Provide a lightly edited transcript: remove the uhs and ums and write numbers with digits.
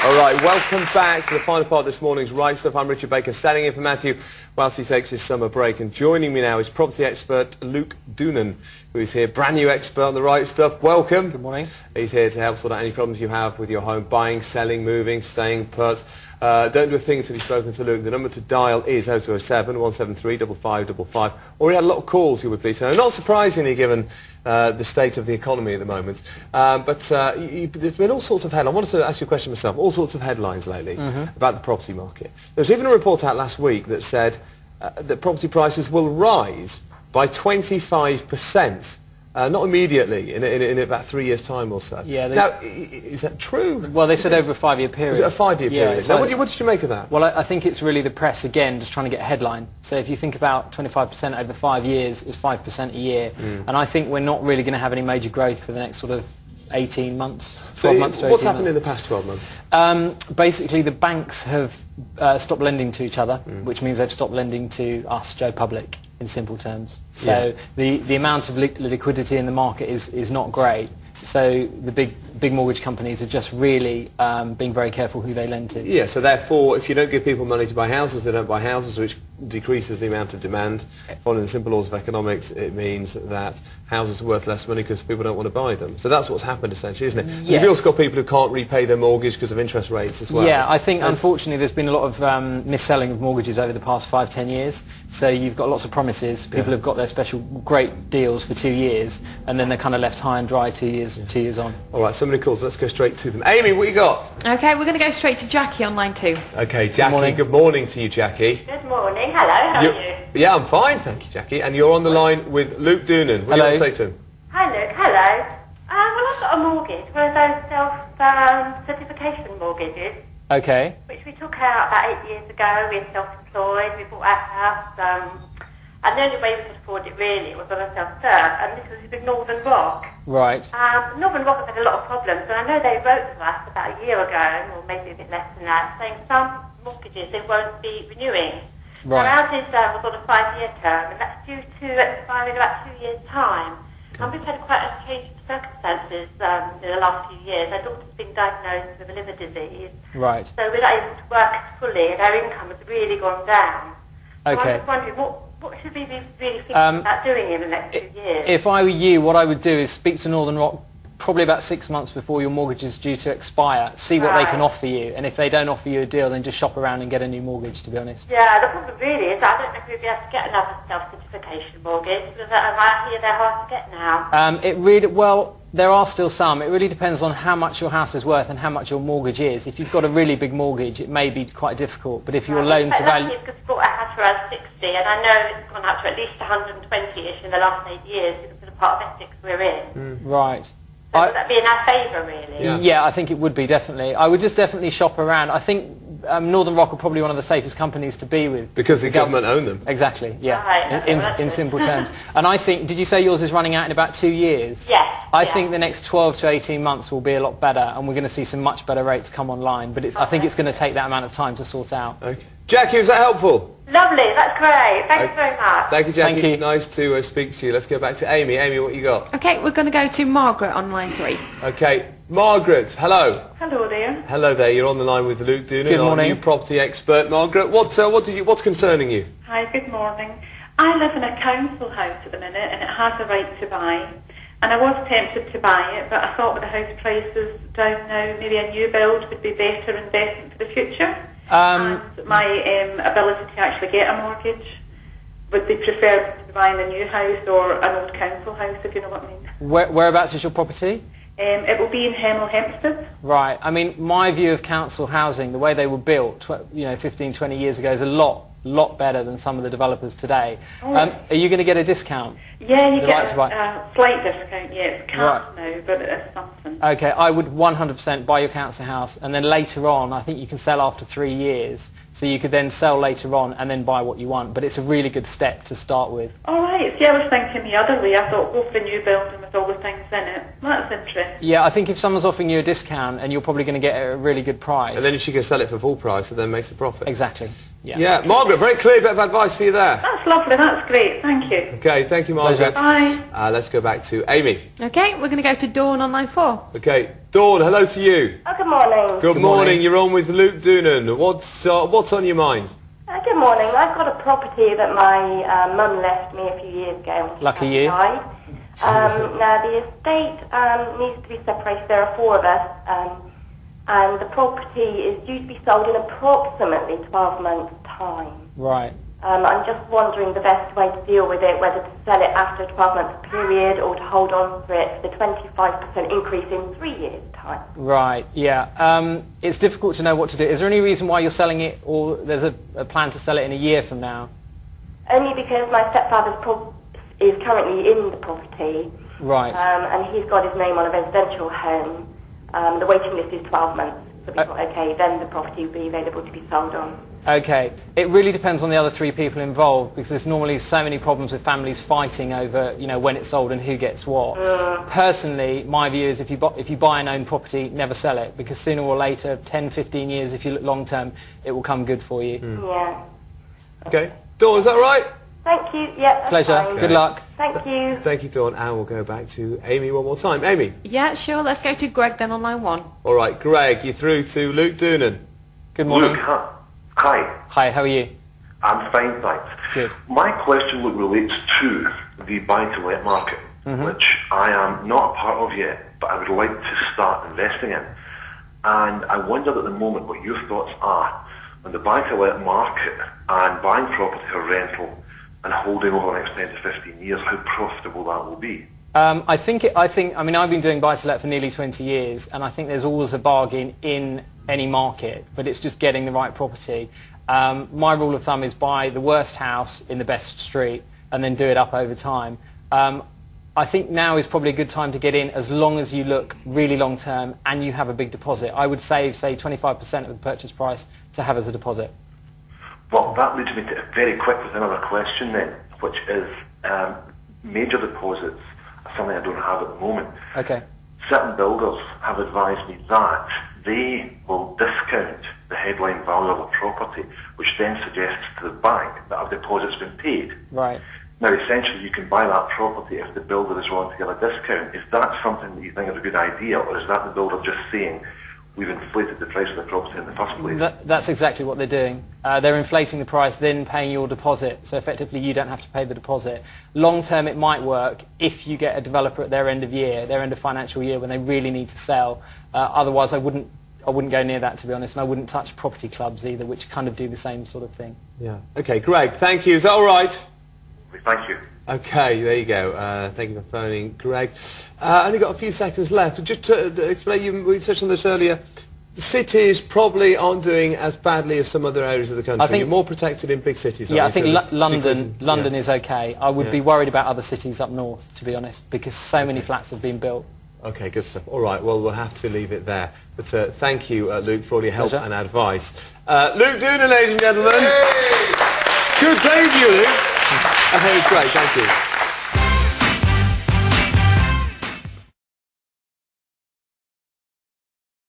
All right, welcome back to the final part of this morning's Right Stuff. I'm Richard Baker, standing in for Matthew whilst he takes his summer break. And joining me now is property expert Luke Doonan, who is here, brand new expert on the Right Stuff. Welcome. Good morning. He's here to help sort out any problems you have with your home, buying, selling, moving, staying put. Don't do a thing until you've spoken to Luke. The number to dial is 0207 173 5555. Already had a lot of calls, you'll be pleased to know. Not surprisingly, given the state of the economy at the moment. There's been all sorts of headlines. I wanted to ask you a question myself. All sorts of headlines lately about the property market. There was even a report out last week that said that property prices will rise by 25%. Not immediately, in about 3 years' time or so. Yeah, now, is that true? Well, they said over a 5-year period. Was it a 5-year period? Yeah, so what did you make of that? Well, I think it's really the press, again, just trying to get a headline. So if you think about 25% over 5 years, is 5% a year. And I think we're not really going to have any major growth for the next sort of 18 months, 12 months to 18 months. What's happened in the past 12 months? Basically, the banks have stopped lending to each other, which means they've stopped lending to us, Joe Public, in simple terms. So the amount of liquidity in the market is not great. So the big mortgage companies are just really being very careful who they lend to. Yeah, so therefore, if you don't give people money to buy houses, they don't buy houses, which decreases the amount of demand. Following the simple laws of economics, it means that houses are worth less money because people don't want to buy them. So that's what's happened, essentially, isn't it? Yes. You've also got people who can't repay their mortgage because of interest rates as well. Yeah, I think, unfortunately, there's been a lot of mis-selling of mortgages over the past 5-10 years. So you've got lots of promises. People have got their special great deals for 2 years, and then they're kind of left high and dry 2 years on. All right, so many calls. Let's go straight to them. Amy, what you got? Okay, we're going to go straight to Jackie on line 2. Okay, Jackie, good morning to you, Jackie. Good morning. Hello, how are you? Yeah, I'm fine, thank you, Jackie. And you're on the line with Luke Doonan. What do you want to say to him? Hi, Luke. Hello. Well, I've got a mortgage, one of those self-certification mortgages. Okay. Which we took out about 8 years ago. We're self-employed. We bought our house. And the only way we could afford it, really, was on a self-cert. And this was with Northern Rock. Right. Northern Rock has had a lot of problems. And I know they wrote to us about a year ago, or maybe a bit less than that, saying some mortgages they won't be renewing. Right. So ours was on a 5-year term, and that's due to expire in about 2 years' time. And we've had quite a change of circumstances in the last few years. Our daughter's been diagnosed with a liver disease. Right. So we're not able to work fully, and our income has really gone down. So Okay. I'm just wondering, what should we be really thinking about doing in the next few years? If I were you, what I would do is speak to Northern Rock probably about 6 months before your mortgage is due to expire. See what they can offer you, and if they don't offer you a deal, then just shop around and get a new mortgage, to be honest. Yeah, the problem really is I don't know if we'll be able to get another self-certification mortgage, because I hear they're hard to get now. Well, there are still some. It really depends on how much your house is worth and how much your mortgage is. If you've got a really big mortgage, it may be quite difficult, but if your loan to value... Because we bought a house for us 60, and I know it's gone up to at least 120-ish in the last 8 years because of the part of Essex we're in. Right. So would that be in our favour, really? Yeah, I think it would be, definitely. I would just definitely shop around. I think Northern Rock are probably one of the safest companies to be with. Because the government own them. Exactly, yeah, right, in simple terms. And I think, did you say yours is running out in about 2 years? Yes. I think the next 12 to 18 months will be a lot better, and we're going to see some much better rates come online, but I think it's going to take that amount of time to sort out. Okay. Jackie, was that helpful? Lovely, that's great. Thank you very much. Thank you, Jackie. Thank you. Nice to speak to you. Let's go back to Amy. Amy, what you got? Okay, we're going to go to Margaret on line 3. Okay, Margaret, hello. Hello there. Hello there. You're on the line with Luke Doonan, Good morning. our new property expert. Margaret, what's concerning you? Hi, good morning. I live in a council house at the minute, and it has a right to buy. And I was tempted to buy it, but I thought with the house prices down now, maybe a new build would be better investment for the future. And my ability to actually get a mortgage would be preferred to buying a new house or an old council house, if you know what I mean. Whereabouts is your property? It will be in Hemel Hempstead. Right. I mean, my view of council housing, the way they were built, 15, 20 years ago, is a lot better than some of the developers today. Are you going to get a discount? Yeah, you get a slight discount, yeah. It's capped now, but it is something. Okay, I would 100% buy your council house, and then later on, I think you can sell after 3 years. So you could then sell later on and then buy what you want. But it's a really good step to start with. All right. See, I was thinking the other way. I thought go for the new building with all the things in it. That's interesting. Yeah, I think if someone's offering you a discount and you're probably going to get a really good price. And then she can sell it for full price and then makes a profit. Exactly. Yeah. Yeah, Margaret, very clear bit of advice for you there. That's lovely. That's great. Thank you. Okay, thank you, Margaret. Bye. Let's go back to Amy. Okay, we're going to go to Dawn on line 4. Okay, Dawn, hello to you. Oh, good morning. Good morning. You're on with Luke Doonan. What's on your mind? Good morning. I've got a property that my mum left me a few years ago. Lucky you. Died. Now, the estate needs to be separated. There are 4 of us, and the property is due to be sold in approximately 12 months' time. Right. I'm just wondering the best way to deal with it, whether to sell it after a 12-month period or to hold on to it for the 25% increase in 3 years' time. Right, yeah. It's difficult to know what to do. Is there any reason why you're selling it, or there's a plan to sell it in a year from now? Only because my stepfather is currently in the property. Right. And he's got his name on a residential home. The waiting list is 12 months. So we thought, okay, then the property will be available to be sold on. Okay. It really depends on the other 3 people involved, because there's normally so many problems with families fighting over, you know, when it's sold and who gets what. Personally, my view is if you buy and own property, never sell it, because sooner or later, 10, 15 years, if you look long term, it will come good for you. Yeah. Okay. Dawn, is that right? Thank you. Yeah, that's Pleasure. fine. Good luck. Thank you. Thank you, Dawn. And we'll go back to Amy one more time. Amy. Yeah, sure. Let's go to Greg then on line 1. All right, Greg, you're through to Luke Doonan. Good morning. Luke, hi. Hi, how are you? I'm fine, thanks. Good. My question relates to the buy-to-let market, which I am not a part of yet, but I would like to start investing in. And I wondered at the moment what your thoughts are on the buy-to-let market and buying property for rental and holding over the next 10 to 15 years, how profitable that will be. I mean, I've been doing buy-to-let for nearly 20 years, and I think there's always a bargain in any market, but it's just getting the right property. My rule of thumb is buy the worst house in the best street and then do it up over time. I think now is probably a good time to get in, as long as you look really long term and you have a big deposit. I would save, say, 25% of the purchase price to have as a deposit. Well, that leads me to very quick with another question then, which is major deposits are something I don't have at the moment. Okay. Certain builders have advised me that they will discount the headline value of a property, which then suggests to the bank that a deposit's been paid. Right. Now, essentially, you can buy that property if the builder is willing to give a discount. Is that something that you think is a good idea, or is that the builder just saying, we've inflated the price of the property in the first place? That's exactly what they're doing. They're inflating the price, then paying your deposit, so effectively you don't have to pay the deposit. Long term it might work if you get a developer at their end of year, their end of financial year, when they really need to sell. Otherwise I wouldn't go near that, to be honest, and I wouldn't touch property clubs either, which kind of do the same sort of thing. Yeah. Okay, Greg, thank you. Is that all right? Thank you. Okay, there you go. Thank you for phoning, Greg. Only got a few seconds left. Just to explain, we touched on this earlier, the cities probably aren't doing as badly as some other areas of the country. I think, you're more protected in big cities. Yeah, I think London is okay. I would be worried about other cities up north, to be honest, because so many flats have been built. Okay, good stuff. All right, well, we'll have to leave it there. But thank you, Luke, for all your help and advice. Luke Doonan, ladies and gentlemen. Yay! Good day to you, Luke. It was great, thank you.